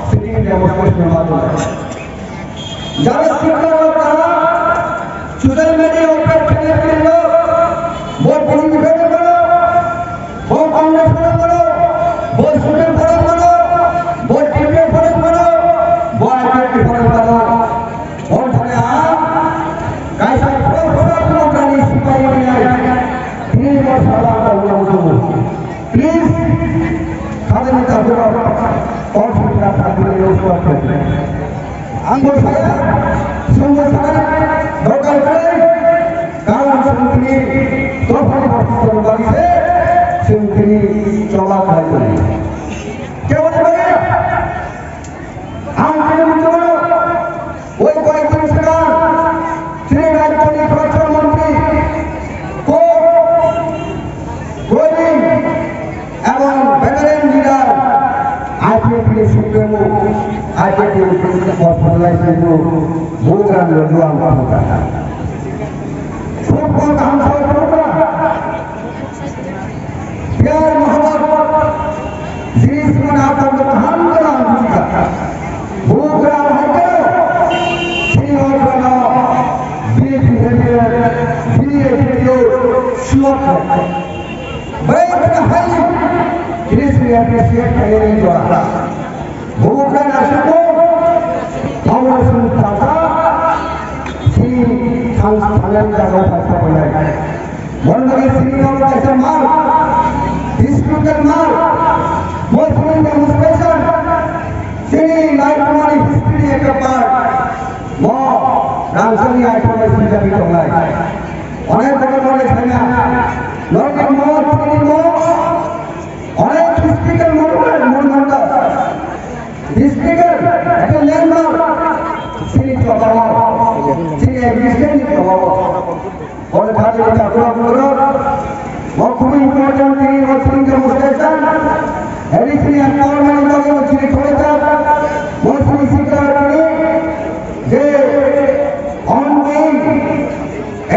Sitting ডেমোস্ট্রেশনের মাধ্যমে যারা শিক্ষার তারা সোশ্যাল মিডিয়া উপর ফেলে ফেলল ভোট পরিবেশন করো ভোট অন্বেষণ করো ভোট সুযোগ ফরম করো ভোট টিপে ফরম করো ভোট টিপে ফরম করো ভোট ধরে কাইসা প্রফেসর গানি সিপাহি নিয়ে তিনি মশলা করলো প্লিজ স্বাধীনতা হলো অসুবিধা থাকলে করতে আঙ্গুল ছাড়া সঙ্গে ছাড়া দরকার করে কারণ তিনি তখন বাড়িতে তিনি চলা খাই কেমন হবে ওই কয়েকদিন সেখান শ্রী রাজধানী প্রধানমন্ত্রী এবং ভেটারেন লিডার আইপিএফের সুপ্রিমো আইপিএফের প্রিন্সিপাল ফরলাইসের ভোগান লড়ুয়ান কথা ফুটবল হামসা করবা प्यार मोहब्बत जिसमें आप लोग हम नाम का भूख रहा है तो श्री और बना बिहेवियर श्लोक बैठ है इसलिए अप्रिशिएट करेंगे जो भूख रहा है तो हम सुनता था श्री संस्थान जगह पर बनाया বন্ধুকে সিনিয়র কাছে মার ডিসপিউটেড মার মুসলিম ডেমোস্ট্রেশন তিনি লাইফ হিস্ট্রি একটা পার্ট ম রামসনি আইটমে সিজাবি তোলাই অনেক বড় বড় সেনা নরকে ম তিনি ম অনেক হিস্ট্রিক্যাল মনুমেন্ট হিস্ট্রিক্যাল একটা ল্যান্ডমার্ক তিনি প্রভাব তিনি এক্সিস্টেন্ট প্রভাব और खाली बहुत इम्पोर्टेंट थी मुस्लिम डेमोस्ट्रेशन एडिशनल एम्पावरमेंट के मुझे थोड़े सा मुस्लिम सिक्योरिटी जे ऑनगोइंग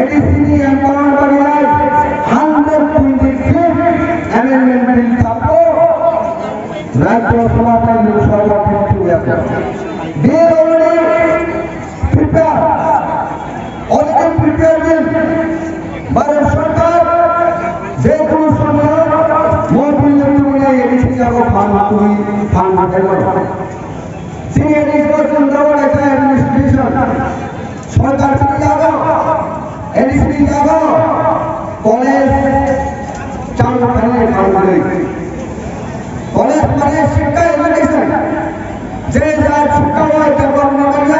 एडिशनल एम्पावरमेंट बड़ी 125 अमेंडमेंट बिल आपको राज्यसभा में लोकसभा में किया they already prepare already prepare Bharat सरकार जे কোনো সময় মহিলাদের মনে এডিসি যাবো ফান্ড দেবো সেই এডিসি দেওয়ার একটা অ্যাডমিনিস্ট্রেশন সরকার থেকে যাবো এডিসি যাবো কলেজ চালু করে ফান্ড দেবে কলেজ মানে শিক্ষা এডুকেশন যে যার শিক্ষা হয় তা গভর্নমেন্ট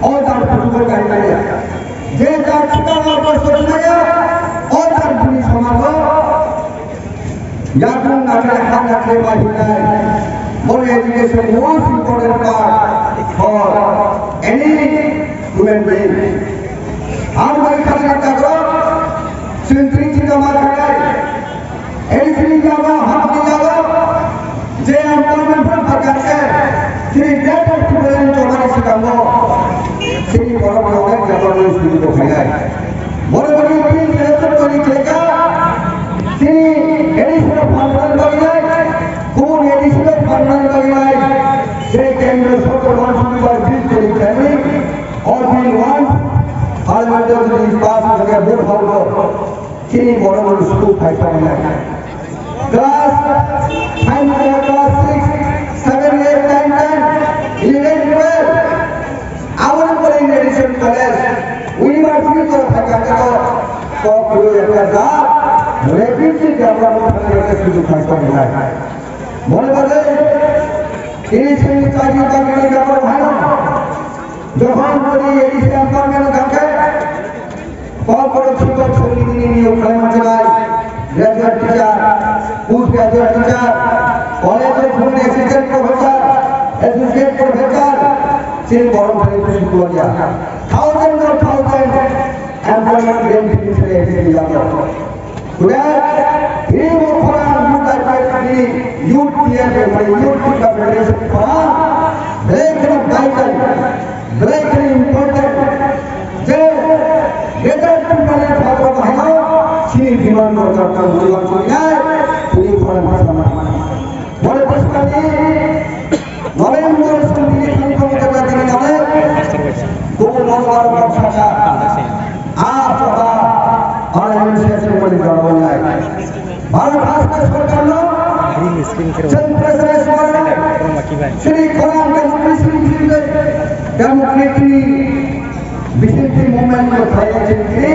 और তার পুরো গাইডলাইন যে যার শিক্ষা হওয়ার পর और তার পুলিশ সমাজ यादों नाटे हाथ रखने वाली है more education most important part for any human being हम वही करना करो सिंत्री की जमा करे एडिशनल जावा हम की जावा जे एम्प्लॉयमेंट पर प्रकार के श्री डेटा स्टूडेंट जो हमारे सिकामो श्री बड़ा बड़ा गवर्नेंस की तो है बड़े बड़े टीम लेकर तो लिखेगा श्री एडिशनल फाइनल बगैर कौन एडिशनल फाइनल बगैर जे केंद्र सरकार wants to by bill to family और bill want parliament bill pass जगह वोट होगा श्री बड़ा बड़ा स्कूल फाइनल है class 5 class 6 7 8 9 10 11 12 our in addition college university तो फैकल्टी तो कोई ऐसा रेपिडली डेवलपमेंट करने का सुझाव खासा मिला है बोले बोले एडिशनल चार्जिंग का मिलने का भाई जो हम बोली एडिशनल एम्पावरमेंट करके बहुत बड़े छोटे छोटी नहीं उठाए मचलाए graduate teacher post graduate teacher college में full assistant professor associate professor सिर्फ बड़ों से कुछ किया थाउजेंड और थाउजेंड एम्प्लॉयमेंट बेनिफिट से ऐसे जाता Today, he will program you that the youth here, my youth federation program, very vital, very important. जे बेटा तुम्हारे फादर भाइयों, श्री विमान को करता हूँ, तुम्हारे फॉरेन भाषा में, बड़े पुष्कर जी Sentrasi suara Sri Koran Demokrasi Demokrasi BJP movement berkhaya sendiri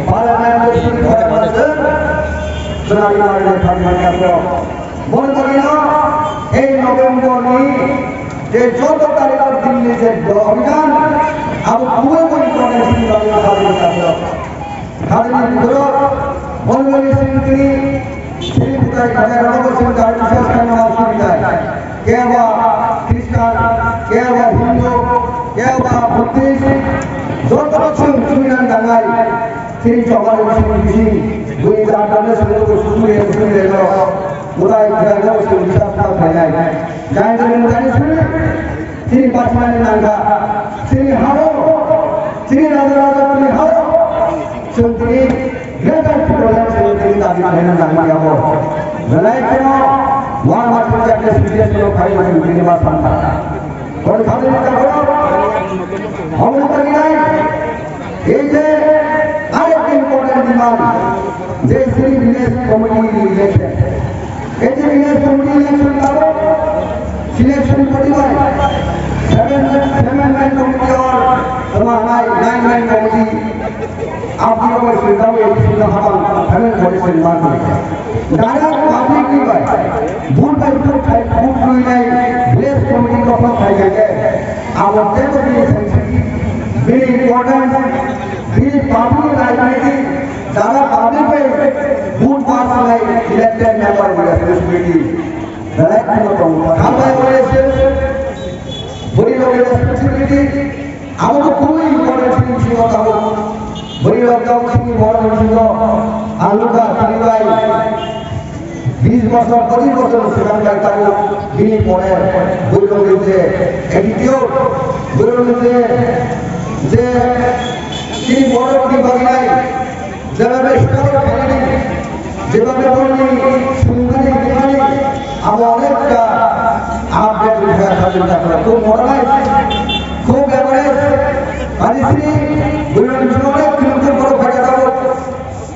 Parliament Sri Koran Senari Marga Parliament Kapro Mohon bagina এই নভেম্বর নি যে 14 তারিখের দিল্লি যে অভিযান আবু কুয়ে কোন করে সিং বাংলা খালি কাপড় খালি পুরো বলবলি সিং তিনি শ্রী পুতাই কাজে রব সিং দাঁড় বিশেষ কারণে অসুবিধা কেবা খ্রিস্টান কেবা হিন্দু কেবা বুদ্ধিস্ট যত রকম সুবিধান দাঙ্গাই শ্রী চবারে সিং দুই দাঁড়ালে শুনে mulai jaga usul bisa pakai jangan dengan dari sini sini pasman nangga sini haro sini raja sini haro sendiri jaga program sendiri tadi dengan nangga ya bo mulai kena wah macam jaga sendiri kalau kaya macam ini macam apa kalau kalian kita berapa orang lagi ini ada important demand jadi sini village community election এটি বিশেষ committee election করো selection করিবাই 7 man committee और हमारा 9 man committee आप लोगों को सुविधा में सुविधा हम हमें बड़े सम्मान मिलता है डायरेक्ट पब्लिक की बात बूथ बाय बूथ हुई नहीं विलेज कमिटी को अपन खाई गए आप अपने को भी वेरी इंपॉर्टेंट वेरी पब्लिक राजनीति सारा पब्लिक पे बूथ पास लाई इलेक्टेड मेंबर रेस्पॉन्सिबिलिटी डायरेक्ट को कहूंगा हम बोले से बड़ी लोग रेस्पॉन्सिबिलिटी हमको कोई इंपॉर्टेंट नहीं होता हो बड़ी लोग का उसकी बड़ा नहीं हो आलू का परिवार 20 বছর 25 বছর সেখান করতে हो बिनी পড়ে বড় লোক যে অ্যাটিটিউড বড় লোক যে সেই বড় কি বাগিনাই যেভাবে স্টোর ফ্যামিলি যেভাবে বলনি সুন্দরী বিমানি আমরা অনেকটা আপডেট হয়ে থাকেন আপনারা খুব মডার্নাইজ খুব এভারেজ আদিশ্রী বৈরাগী অনেক কিলোমিটার বড় ভাড়া দাও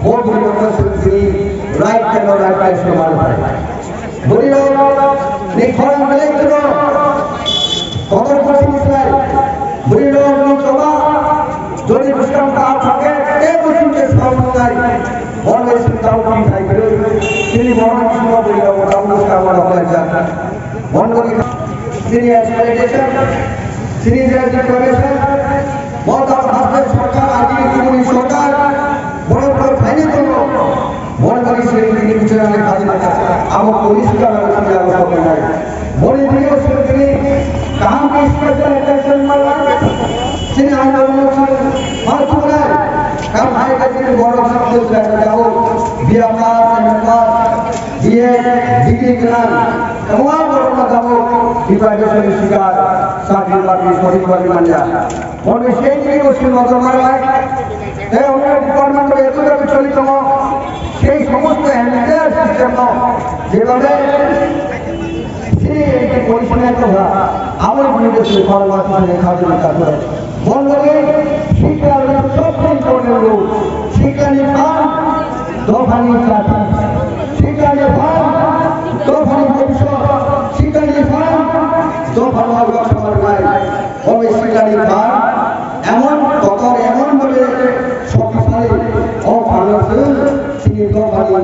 বহুত পরিবর্তন শুনছি রাইট কেন রাইট প্রাইস প্রমাণ হয় বলিও নিখরণ বেলে তো কত কোটি ইসরায়েল বলিও নিচবা যদি মুসলিম কা থাকে এই মুসলিমকে সামনে অলওয়েজ উইদাউট সাইকেল তিনি মরণ শুরু বলিও ওটা কামনা হয় যা মনগি তিনি এক্সপ্লেনেশন তিনি যে ডিক্লারেশন बहुत भारत सरकार आज की सरकार बड़ बड़ फाइने करो बड़ बड़ी से विचार में खाली हम पुलिस का व्यवस्था करना है बड़ी दियो सरकारी कहां के स्पेशल अटेंशन मांगा जिन आंदोलन से हर चुना काम भाई का दिन बड़ शब्द से जाओ व्यापार व्यापार ये डिग्री ग्रांट तमाम बड़ जाओ डिप्राइवेशन शिकार साथी बाकी सॉरी बाकी मान जा और সেই যে ওসি নজর মারায় এই অন্য ডিপার্টমেন্টে এতটা চলিত সেই সমস্ত হ্যান্ডেল সিস্টেম যেভাবে এই পরিচালনা করা আমার বিরুদ্ধে ফরওয়ার্ড লেখা জন্য কাজ করে বলবে শিক্ষা সবচেয়ে ইম্পর্টেন্ট রোল শিক্ষা নির্মাণ দোকানি কাজ শিক্ষা নির্মাণ দোকানি ভবিষ্যৎ শিক্ষা নির্মাণ দোকান সমাজ ওই শিক্ষা নির্মাণ এমন কতর এমন বলে শক্তিশালী ও মানুষের তিনি দোকানি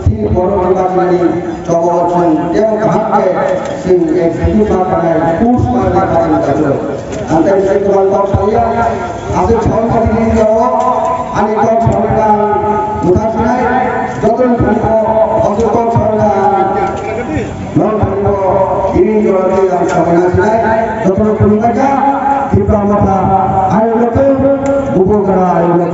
তিনি বড় নির্বাচনী জগৎ এবং ভাগ্যে সিং এক্সিকিউটিভ কারণে পুরুষ কারণে কাজ করে আন্তর্জাতিক বলবাও সাইয়া আজ সরকারি নিয়ে যাওয়া আমি তো সরকার উদাসনায় যতন ভালো অযত সরকার নন ভালো তিনি জড়িত আর সমাজে যতন পরিমাণটা কিন্তু আমরা আয়োজক উপকার আয়োজক